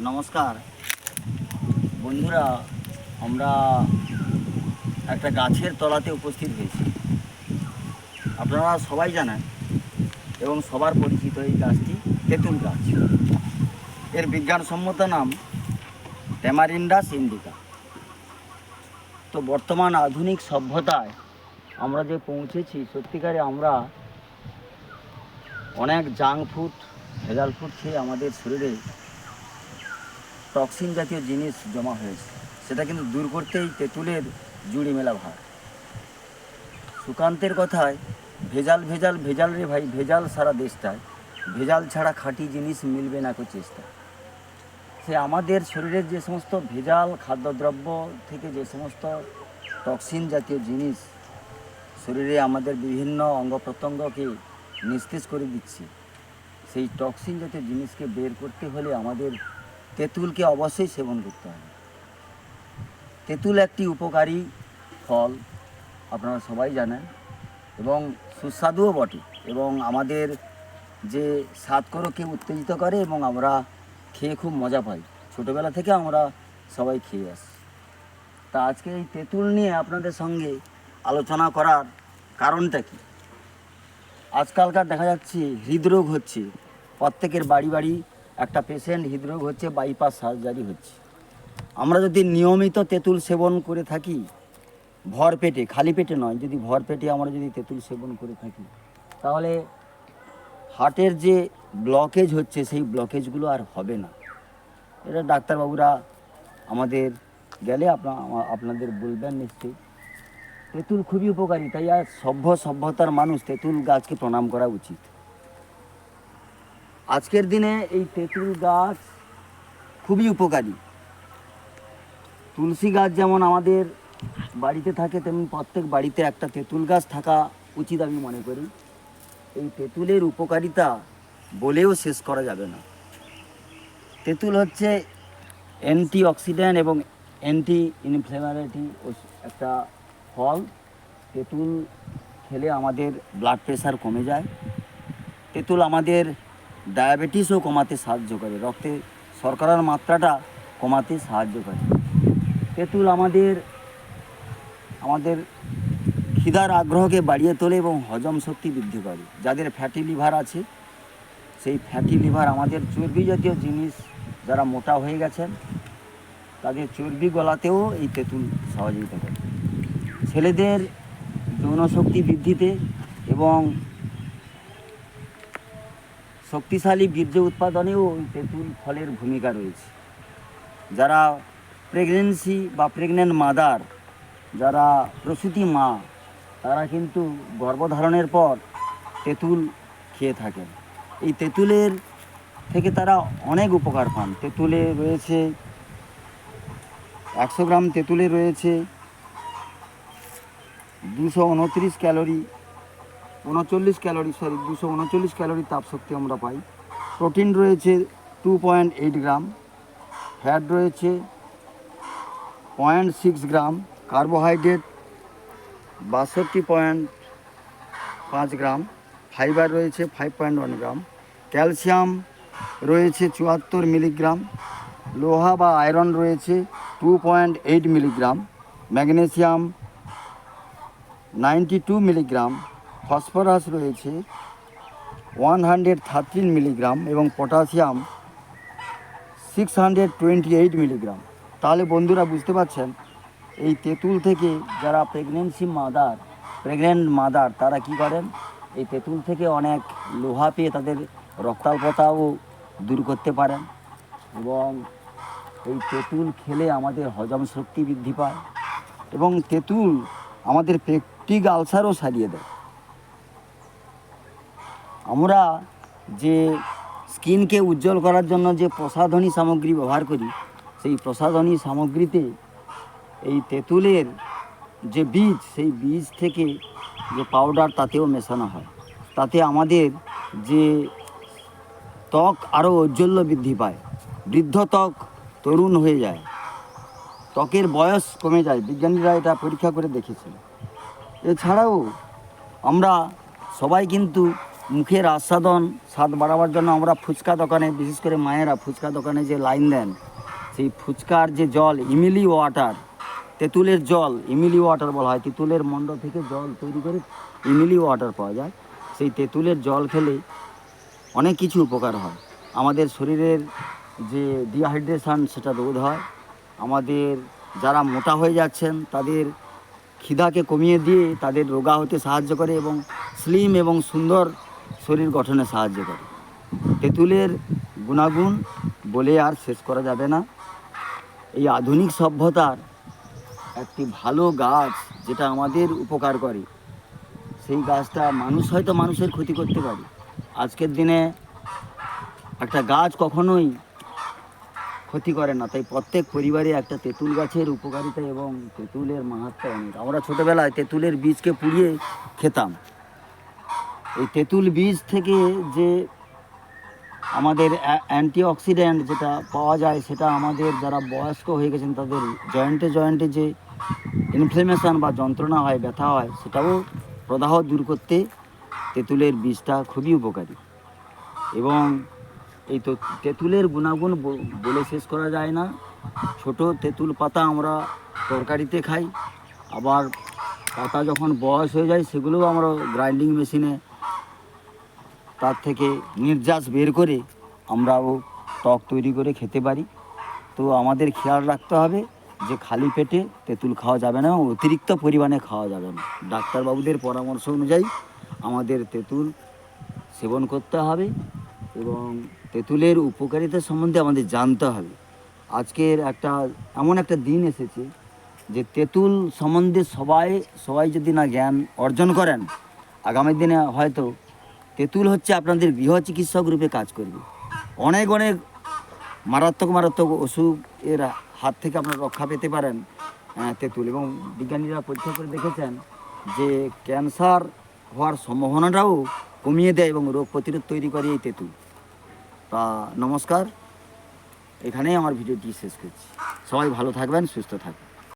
নমস্কার বন্ধুরা, আমরা একটা গাছের তলাতে উপস্থিত হয়েছি। আপনারা সবাই জানেন এবং সবার পরিচিত এই গাছটি তেঁতুল গাছ। এর বিজ্ঞানসম্মত নাম ট্যামারিন্ডাস ইন্ডিকা। তো বর্তমান আধুনিক সভ্যতায় আমরা যে পৌঁছেছি, সত্যিকারে আমরা অনেক জাঙ্ক ফুড, ভেজাল ফুড খেয়ে আমাদের শরীরে টক্সিন জাতীয় জিনিস জমা হয়েছে। সেটা কিন্তু দূর করতেই তেঁতুলের জুড়ি মেলা ভার। সুকান্তের কথায় ভেজাল ভেজাল ভেজাল রে ভাই, ভেজাল সারা দেশটায়, ভেজাল ছাড়া খাঁটি জিনিস মিলবে না কো চেষ্টা। সে আমাদের শরীরের যে সমস্ত ভেজাল খাদ্যদ্রব্য থেকে যে সমস্ত টক্সিন জাতীয় জিনিস শরীরে আমাদের বিভিন্ন অঙ্গ প্রত্যঙ্গকে নিস্তেজ করে দিচ্ছে, সেই টক্সিন জাতীয় জিনিসকে বের করতে হলে আমাদের তেঁতুলকে অবশ্যই সেবন করতে হবে। তেঁতুল একটি উপকারী ফল, আপনারা সবাই জানেন, এবং সুস্বাদুও বটে, এবং আমাদের যে স্বাদকরকে উত্তেজিত করে এবং আমরা খেয়ে খুব মজা পাই। ছোটোবেলা থেকে আমরা সবাই খেয়ে আসি। তা আজকে এই তেঁতুল নিয়ে আপনাদের সঙ্গে আলোচনা করার কারণটা কি? আজকালকার দেখা যাচ্ছে হৃদরোগ হচ্ছে, প্রত্যেকের বাড়ি বাড়ি একটা পেশেন্ট হৃদরোগ হচ্ছে, বাইপাস সার্জারি হচ্ছে। আমরা যদি নিয়মিত তেঁতুল সেবন করে থাকি, ভর পেটে, খালি পেটে নয়, যদি ভর পেটে আমরা যদি তেঁতুল সেবন করে থাকি, তাহলে হার্টের যে ব্লকেজ হচ্ছে সেই ব্লকেজগুলো আর হবে না। এটা ডাক্তারবাবুরা আমাদের গেলে আপনাদের বলবেন নিশ্চয়ই। তেঁতুল খুবই উপকারী, তাই আর সভ্যতার মানুষ তেঁতুল গাছকে প্রণাম করা উচিত। আজকের দিনে এই তেঁতুল গাছ খুবই উপকারী। তুলসী গাছ যেমন আমাদের বাড়িতে থাকে, তেমন প্রত্যেক বাড়িতে একটা তেঁতুল গাছ থাকা উচিত আমি মনে করি। এই তেঁতুলের উপকারিতা বলেও শেষ করা যাবে না। তেঁতুল হচ্ছে অ্যান্টিঅক্সিডেন্ট এবং অ্যান্টি ইনফ্লেমেটরি একটা ফল। তেঁতুল খেলে আমাদের ব্লাড প্রেশার কমে যায়। তেঁতুল আমাদের ডায়াবেটিসও কমাতে সাহায্য করে, রক্তে শর্করার মাত্রাটা কমাতে সাহায্য করে। তেঁতুল আমাদের খিদার আগ্রহকে বাড়িয়ে তোলে এবং হজম শক্তি বৃদ্ধি করে। যাদের ফ্যাটি লিভার আছে, সেই ফ্যাটি লিভার, আমাদের চর্বি জাতীয় জিনিস, যারা মোটা হয়ে গেছেন তাদের চর্বি গলাতেও এই তেঁতুল সহযোগিতা করে। ছেলেদের যৌনশক্তি বৃদ্ধিতে এবং শক্তিশালী বীর্য উৎপাদনেও এই তেঁতুল ফলের ভূমিকা রয়েছে। যারা প্রেগনেন্সি বা প্রেগনেন্ট মাদার, যারা প্রসূতি মা, তারা কিন্তু গর্ভধারণের পর তেঁতুল খেয়ে থাকেন। এই তেঁতুলের থেকে তারা অনেক উপকার পান। তেঁতুলে রয়েছে 100 গ্রাম তেঁতুলে রয়েছে 239 ক্যালোরি, 239 ক্যালোরি তাপশক্তি আমরা পাই। প্রোটিন রয়েছে 2.8 গ্রাম, ফ্যাট রয়েছে 0.6 গ্রাম, কার্বোহাইড্রেট 62.5 গ্রাম, ফাইবার রয়েছে 5.1 গ্রাম, ক্যালসিয়াম রয়েছে 74 মিলিগ্রাম, লোহা বা আয়রন রয়েছে 2.8 মিলিগ্রাম, ম্যাগনেসিয়াম 92 মিলিগ্রাম, ফসফরাস রয়েছে 113 মিলিগ্রাম এবং পটাশিয়াম 628 মিলিগ্রাম। তাহলে বন্ধুরা বুঝতে পারছেন, এই তেঁতুল থেকে যারা প্রেগনেন্ট মাদার তারা কি করেন, এই তেঁতুল থেকে অনেক লোহা পেয়ে তাদের রক্তাল্পতাও দূর করতে পারেন। এবং এই তেঁতুল খেলে আমাদের হজম শক্তি বৃদ্ধি পায় এবং তেঁতুল আমাদের পেপটিক আলসারও সারিয়ে দেয়। আমরা যে স্কিনকে উজ্জ্বল করার জন্য যে প্রসাধনী সামগ্রী ব্যবহার করি, সেই প্রসাধনী সামগ্রীতে এই তেঁতুলের যে বীজ, সেই বীজ থেকে যে পাউডার তাতেও মেশানো হয়। তাতে আমাদের যে ত্বক আরও ঔজ্জ্বল্য বৃদ্ধি পায়, বৃদ্ধ ত্বক তরুণ হয়ে যায়, ত্বকের বয়স কমে যায়। বিজ্ঞানীরা এটা পরীক্ষা করে দেখেছে। এছাড়াও আমরা সবাই কিন্তু মুখের আস্বাদন স্বাদ বাড়াবার জন্য আমরা ফুচকা দোকানে, বিশেষ করে মায়েরা ফুচকা দোকানে যে লাইন দেন, সেই ফুচকার যে জল ইমিলি ওয়াটার, তেঁতুলের জল ইমিলি ওয়াটার বলা হয়, তেঁতুলের মণ্ড থেকে জল তৈরি করে ইমিলি ওয়াটার পাওয়া যায়। সেই তেঁতুলের জল খেলে অনেক কিছু উপকার হয়। আমাদের শরীরের যে ডিহাইড্রেশন সেটা রোধ হয়। আমাদের যারা মোটা হয়ে যাচ্ছেন তাদের খিদাকে কমিয়ে দিয়ে তাদের রোগা হতে সাহায্য করে এবং স্লিম এবং সুন্দর শরীর গঠনে সাহায্য করে। তেঁতুলের গুণাগুণ বলে আর শেষ করা যাবে না। এই আধুনিক সভ্যতার একটি ভালো গাছ যেটা আমাদের উপকার করে, সেই গাছটা মানুষ হয়তো মানুষের ক্ষতি করতে পারে। আজকের দিনে একটা গাছ কখনোই ক্ষতি করে না, তাই প্রত্যেক পরিবারে একটা তেঁতুল গাছের উপকারিতা এবং তেঁতুলের মাহাত্ম্য অনেক। আমরা ছোটোবেলায় তেঁতুলের বীজকে পুড়িয়ে খেতাম। এই তেঁতুল বীজ থেকে যে আমাদের অ্যান্টিঅক্সিডেন্ট যেটা পাওয়া যায়, সেটা আমাদের যারা বয়স্ক হয়ে গেছেন তাদের জয়েন্টে জয়েন্টে যে ইনফ্লেমেশন বা যন্ত্রণা হয়, ব্যথা হয়, সেটাও প্রদাহ দূর করতে তেঁতুলের বীজটা খুবই উপকারী। এবং এই তো তেঁতুলের গুণাগুণ বলে শেষ করা যায় না। ছোট তেঁতুল পাতা আমরা তরকারিতে খাই, আবার পাতা যখন বয়স হয়ে যায় সেগুলোও আমরা গ্রাইন্ডিং মেশিনে তার থেকে নির্যাস বের করে আমরাও টক তৈরি করে খেতে পারি। তো আমাদের খেয়াল রাখতে হবে যে খালি পেটে তেঁতুল খাওয়া যাবে না, অতিরিক্ত পরিমাণে খাওয়া যাবে না। ডাক্তারবাবুদের পরামর্শ অনুযায়ী আমাদের তেঁতুল সেবন করতে হবে এবং তেঁতুলের উপকারিতা সম্বন্ধে আমাদের জানতে হবে। আজকের এমন একটা দিন এসেছে যে তেঁতুল সম্বন্ধে সবাই যদি না জ্ঞান অর্জন করেন, আগামী দিনে হয়তো তেঁতুল হচ্ছে আপনাদের গৃহ চিকিৎসক রূপে কাজ করবে। অনেক মারাত্মক অসুখের হাত থেকে আপনারা রক্ষা পেতে পারেন তেঁতুল। এবং বিজ্ঞানীরা পরীক্ষা করে দেখেছেন যে ক্যান্সার হওয়ার সম্ভাবনাটাও কমিয়ে দেয় এবং রোগ প্রতিরোধ তৈরি করে এই তেঁতুল। তা নমস্কার, এখানেই আমার ভিডিওটি শেষ করছি। সবাই ভালো থাকবেন, সুস্থ থাকবেন।